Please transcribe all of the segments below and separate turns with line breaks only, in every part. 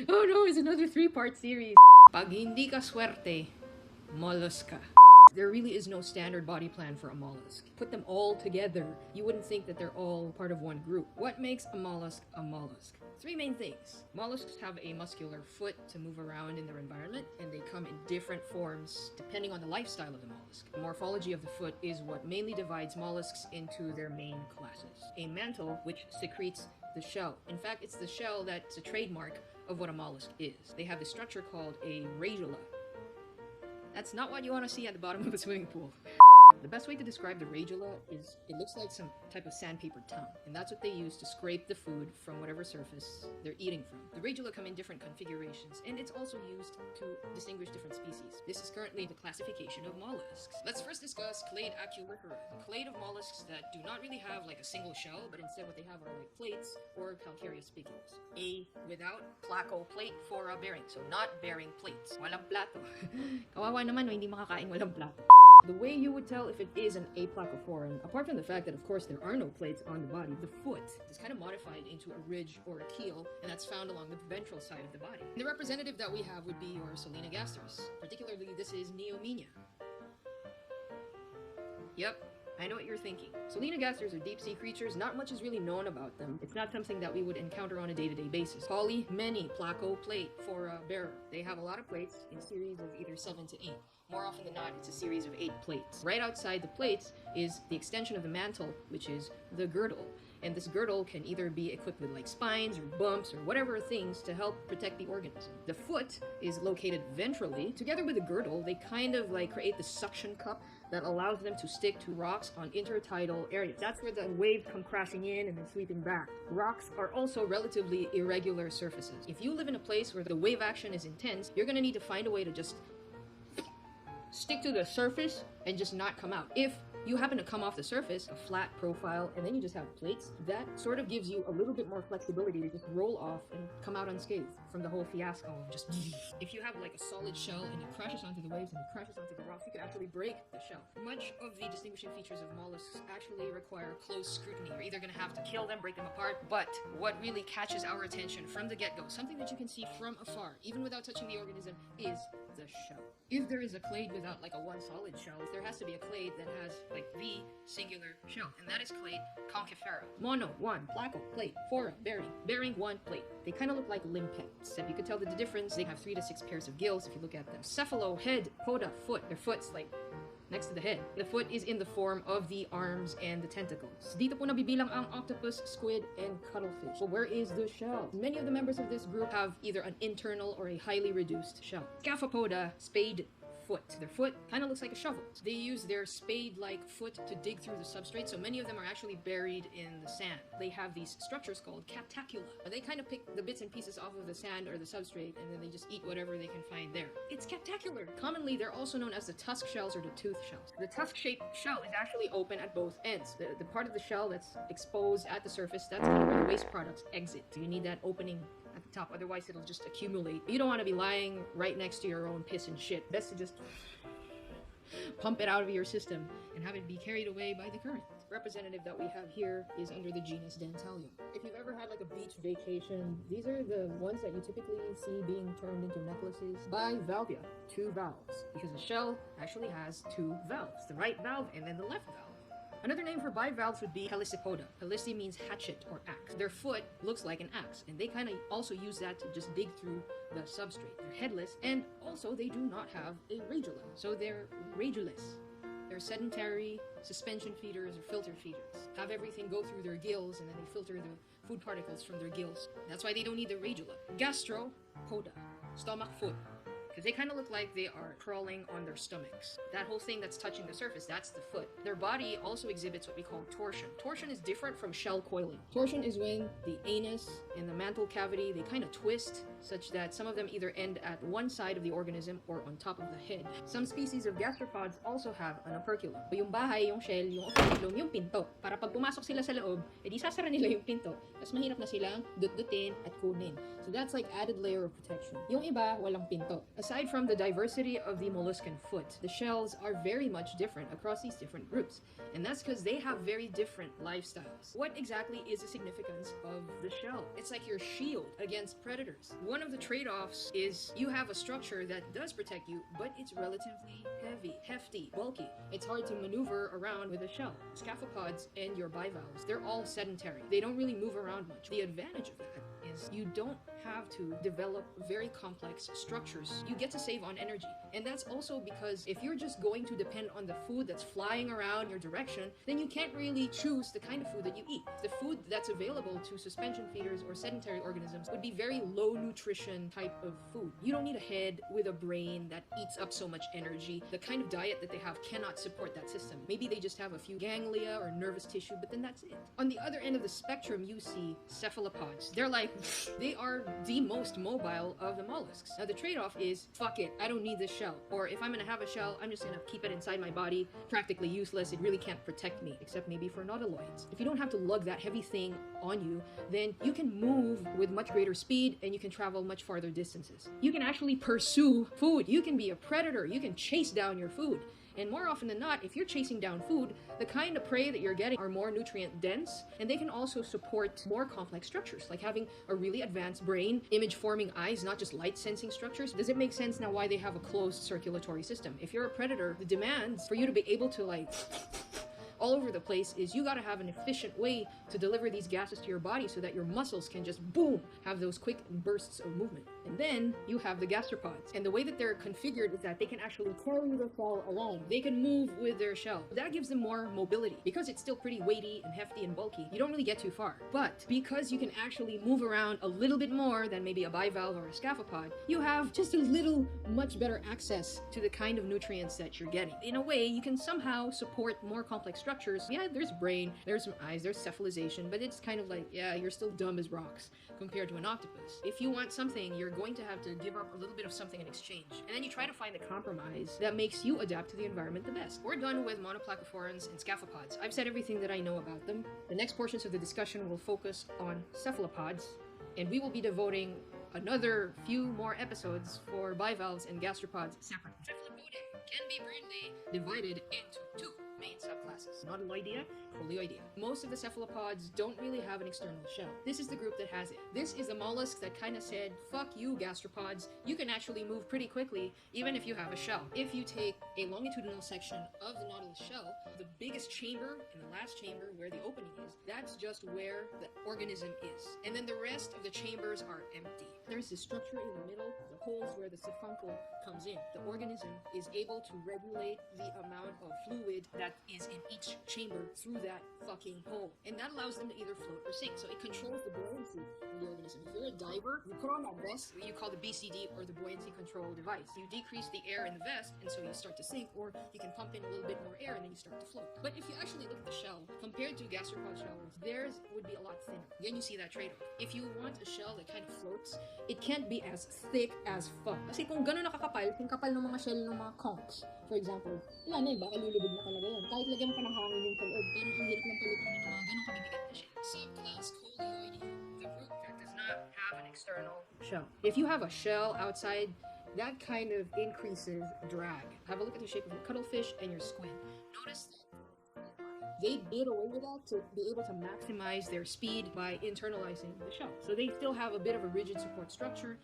Oh no, it's another 3-part series. Pag hindi ka swerte, Mollusca. There really is no standard body plan for a mollusk. Put them all together, you wouldn't think that they're all part of one group. What makes a mollusk a mollusk? 3 main things. Mollusks have a muscular foot to move around in their environment, and they come in different forms depending on the lifestyle of the mollusk. The morphology of the foot is what mainly divides mollusks into their main classes. A mantle, which secretes the shell. In fact, it's the shell that's a trademark of what a mollusk is. They have a structure called a radula. That's not what you want to see at the bottom of a swimming pool. The best way to describe the radula is it looks like some type of sandpaper tongue, and that's what they use to scrape the food from whatever surface they're eating from. The radula come in different configurations, and it's also used to distinguish different species. This is currently the classification of mollusks. Let's first discuss Clade Aculifera, a clade of mollusks that do not really have like a single shell, but instead what they have are like plates or calcareous spicules. A without Placophora bearing, so not bearing plates. Walang plato. Kawawa naman no, hindi makakain walang plato. The way you would tell if it is an Aplacophora, apart from the fact that of course there are no plates on the body, the foot is kind of modified into a ridge or a keel, and that's found along the ventral side of the body. The representative that we have would be your Solenogasters. Particularly this is Neomenia. Yep, I know what you're thinking. Solenogasters are deep-sea creatures. Not much is really known about them. It's not something that we would encounter on a day-to-day basis. Polyplacophora bearer. They have a lot of plates in series of either 7 to 8. More often than not, it's a series of 8 plates. Right outside the plates is the extension of the mantle, which is the girdle. And this girdle can either be equipped with like spines or bumps or whatever things to help protect the organism. The foot is located ventrally. Together with the girdle, they kind of like create the suction cup that allows them to stick to rocks on intertidal areas. That's where the waves come crashing in and then sweeping back. Rocks are also relatively irregular surfaces. If you live in a place where the wave action is intense, you're gonna need to find a way to just stick to the surface and just not come out. If you happen to come off the surface, a flat profile, and then you just have plates, that sort of gives you a little bit more flexibility to just roll off and come out unscathed from the whole fiasco of just if you have like a solid shell and it crashes onto the waves and it crashes onto the rocks, you could actually break the shell. Much of the distinguishing features of mollusks actually require close scrutiny. You're either gonna have to kill them, break them apart, but what really catches our attention from the get-go, something that you can see from afar, even without touching the organism, is the shell. If there is a clade without like a one solid shell, there has to be a clade that has like the singular shell, and that is clade Conchifera. Mono, 1, placo, plate, fora, bearing 1 plate. They kind of look like limpets. If you could tell the difference, they have 3 to 6 pairs of gills if you look at them. Cephalo, head, poda, foot. Their foot's like next to the head. The foot is in the form of the arms and the tentacles. Dito po nabibilang ang octopus, squid, and cuttlefish. So where is the shell? Many of the members of this group have either an internal or a highly reduced shell. Scaphopoda, spade foot. Their foot kind of looks like a shovel. They use their spade-like foot to dig through the substrate, so many of them are actually buried in the sand. They have these structures called catacula. They kind of pick the bits and pieces off of the sand or the substrate, and then they just eat whatever they can find there. It's catacular. Commonly, they're also known as the tusk shells or the tooth shells. The tusk-shaped shell is actually open at both ends. The part of the shell that's exposed at the surface, that's kind of where the waste products exit. So you need that opening at the top, otherwise it'll just accumulate. You don't want to be lying right next to your own piss and shit. Best to just pump it out of your system and have it be carried away by the current. The representative that we have here is under the genus Dentalium. If you've ever had like a beach vacation, these are the ones that you typically see being turned into necklaces. Bivalvia, 2 valves, because the shell actually has 2 valves, the right valve and then the left valve. Another name for bivalves would be Helicepoda. Helice means hatchet or axe. Their foot looks like an axe, and they kind of also use that to just dig through the substrate. They're headless, and also they do not have a radula, so they're radulous. They're sedentary suspension feeders or filter feeders. Have everything go through their gills, and then they filter the food particles from their gills. That's why they don't need the radula. Gastropoda, stomach foot. Because they kind of look like they are crawling on their stomachs. That whole thing that's touching the surface, that's the foot. Their body also exhibits what we call torsion. Torsion is different from shell coiling. Torsion is when the anus and the mantle cavity, they kind of twist such that some of them either end at one side of the organism or on top of the head. Some species of gastropods also have an operculum. Yung bahay, yung shell, yung operculum, yung pinto. Para pag pumasok sila sa loob, edi sasara nila yung pinto. Tapos mahirap na silang dut-dutin at kunin. So that's like added layer of protection. Yung iba, walang pinto. Aside Aside from the diversity of the molluscan foot, the shells are very much different across these different groups, and that's because they have very different lifestyles. What exactly is the significance of the shell? It's like your shield against predators. One of the trade-offs is you have a structure that does protect you, but it's relatively heavy, hefty, bulky. It's hard to maneuver around with a shell. Scaphopods and your bivalves, they're all sedentary. They don't really move around much. The advantage of that is you don't have to develop very complex structures. You get to save on energy. And that's also because if you're just going to depend on the food that's flying around your direction, then you can't really choose the kind of food that you eat. The food that's available to suspension feeders or sedentary organisms would be very low nutrition type of food. You don't need a head with a brain that eats up so much energy. The kind of diet that they have cannot support that system. Maybe they just have a few ganglia or nervous tissue, but then that's it. On the other end of the spectrum, you see cephalopods. They're like, they are the most mobile of the mollusks. Now the trade-off is, fuck it, I don't need this shell. Or if I'm gonna have a shell, I'm just gonna keep it inside my body. Practically useless, it really can't protect me, except maybe for nautiloids. If you don't have to lug that heavy thing on you, then you can move with much greater speed and you can travel much farther distances. You can actually pursue food. You can be a predator. You can chase down your food. And more often than not, if you're chasing down food, the kind of prey that you're getting are more nutrient dense, and they can also support more complex structures, like having a really advanced brain, image-forming eyes, not just light-sensing structures. Does it make sense now why they have a closed circulatory system? If you're a predator, the demands for you to be able to like all over the place is you gotta have an efficient way to deliver these gases to your body so that your muscles can just boom, have those quick bursts of movement. And then you have the gastropods. And the way that they're configured is that they can actually carry their shell along. They can move with their shell. That gives them more mobility. Because it's still pretty weighty and hefty and bulky, you don't really get too far. But because you can actually move around a little bit more than maybe a bivalve or a scaphopod, you have just a little much better access to the kind of nutrients that you're getting. In a way, you can somehow support more complex structures. Yeah, there's brain, there's some eyes, there's cephalization, but it's kind of like, yeah, you're still dumb as rocks compared to an octopus. If you want something, you're going to have to give up a little bit of something in exchange. And then you try to find the compromise that makes you adapt to the environment the best. We're done with monoplacophorans and scaphopods. I've said everything that I know about them. The next portions of the discussion will focus on cephalopods, and we will be devoting another few more episodes for bivalves and gastropods separate. Cephalopoda can be broadly divided into two main subclasses: Nautiloidea, Coleoidea. Most of the cephalopods don't really have an external shell. This is the group that has it. This is a mollusk that kind of said, fuck you gastropods, you can actually move pretty quickly even if you have a shell. If you take a longitudinal section of the nautilus shell, the biggest chamber and the last chamber where the opening is, that's just where the organism is. And then the rest of the chambers are empty. There's this structure in the middle, the holes where the siphuncle comes in. The organism is able to regulate the amount of fluid that is in each chamber through that fucking hole. And that allows them to either float or sink. So it controls the buoyancy of the organism. If you're a diver, you put on that vest, what you call the BCD, or the buoyancy control device. You decrease the air in the vest, and so you start to sink, or you can pump in a little bit more air and then you start to float. But if you actually look at the shell, compared to gastropod shells, theirs would be a lot thinner. Again, you see that trade-off. If you want a shell that kind of floats, it can't be as thick as fuck. Kasi kung gano'n nakakapal, kung kapal ng mga shell ng mga conchs, for example, wala na, baka lulubog na talaga yan. Kahit lagyan mo pa ng hangin yung paloob, parang ang hirap ng palutangin ng mga ganong kabibigat na shell. Subclass Coleoidea, the group that does not have an external shell. If you have a shell outside, that kind of increases drag. Have a look at the shape of your cuttlefish and your squid. Notice that they did away with that to be able to maximize their speed by internalizing the shell. So they still have a bit of a rigid support structure,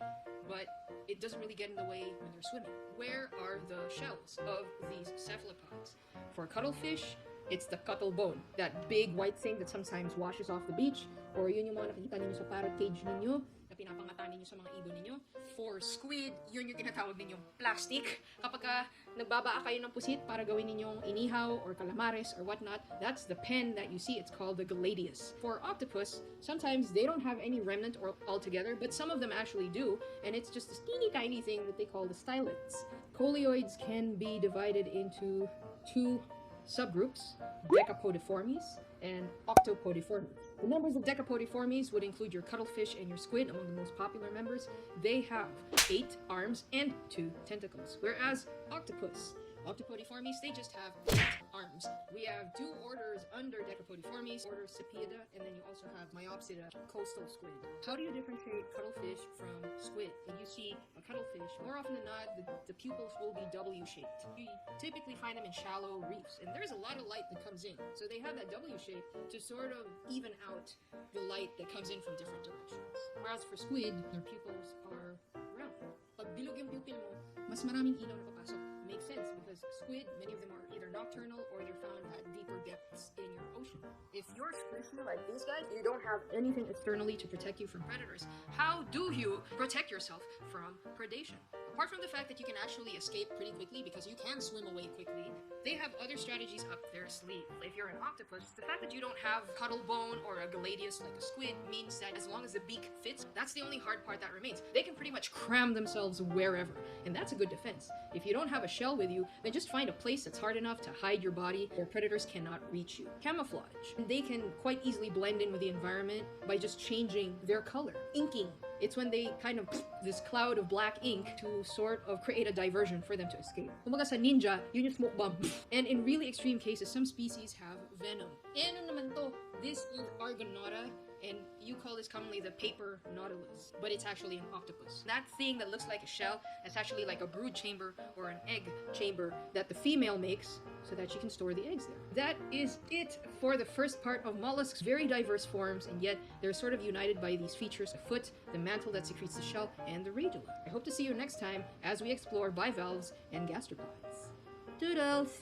but it doesn't really get in the way when they're swimming. Where are the shells of these cephalopods? For cuttlefish, it's the cuttle bone, that big white thing that sometimes washes off the beach, or yun yung mga nakikita ninyo sa parrot cage ninyo, na pinapangatan ninyo sa mga ibon ninyo. For squid, yun yung tinatawag ninyong plastic. Kapag nagbabaa kayo ng pusit para gawin ninyong inihaw or calamares or whatnot, that's the pen that you see. It's called the gladius. For octopus, sometimes they don't have any remnant or altogether, but some of them actually do, and it's just this teeny tiny thing that they call the stylids. Coleoids can be divided into two subgroups: Decapodiformes and Octopodiformes. The members of Decapodiformes would include your cuttlefish and your squid, among the most popular members. They have 8 arms and 2 tentacles, whereas Octopodiformes, they just have 8 arms. We have 2 orders under Decapodiformes, order Sepia, and then you also have Myopsida, coastal squid. How do you differentiate cuttlefish from squid? You use see a cuttlefish, more often than not, the pupils will be W-shaped. You typically find them in shallow reefs, and there's a lot of light that comes in. So they have that W shape to sort of even out the light that comes in from different directions. Whereas for squid, their pupils are round. Pag bilog yung pupil mo, mas maraming ilaw na papasok. Makes sense because squid, many of them are either nocturnal or they're found at deeper depths in your ocean. If you're squishy like these guys, you don't have anything externally to protect you from predators. How do you protect yourself from predation? Apart from the fact that you can actually escape pretty quickly because you can swim away quickly, they have other strategies up their sleeve. If you're an octopus, the fact that you don't have cuttle bone or a gladius like a squid means that as long as the beak fits, that's the only hard part that remains. They can pretty much cram themselves wherever, and that's a good defense. If you don't have a shell with you, then just find a place that's hard enough to hide your body where predators cannot reach you. Camouflage. They can quite easily blend in with the environment by just changing their color. Inking. It's when they kind of this cloud of black ink to sort of create a diversion for them to escape. Kumbaga sa ninja, yun yung smoke bomb. And in really extreme cases, some species have venom. Ano naman to? This is Argonauta, and you call this commonly the paper nautilus, but it's actually an octopus. That thing that looks like a shell, that's actually like a brood chamber or an egg chamber that the female makes so that she can store the eggs there. That is it for the first part of mollusks. Very diverse forms, and yet they're sort of united by these features: the foot, the mantle that secretes the shell, and the radula. I hope to see you next time as we explore bivalves and gastropods. Toodles!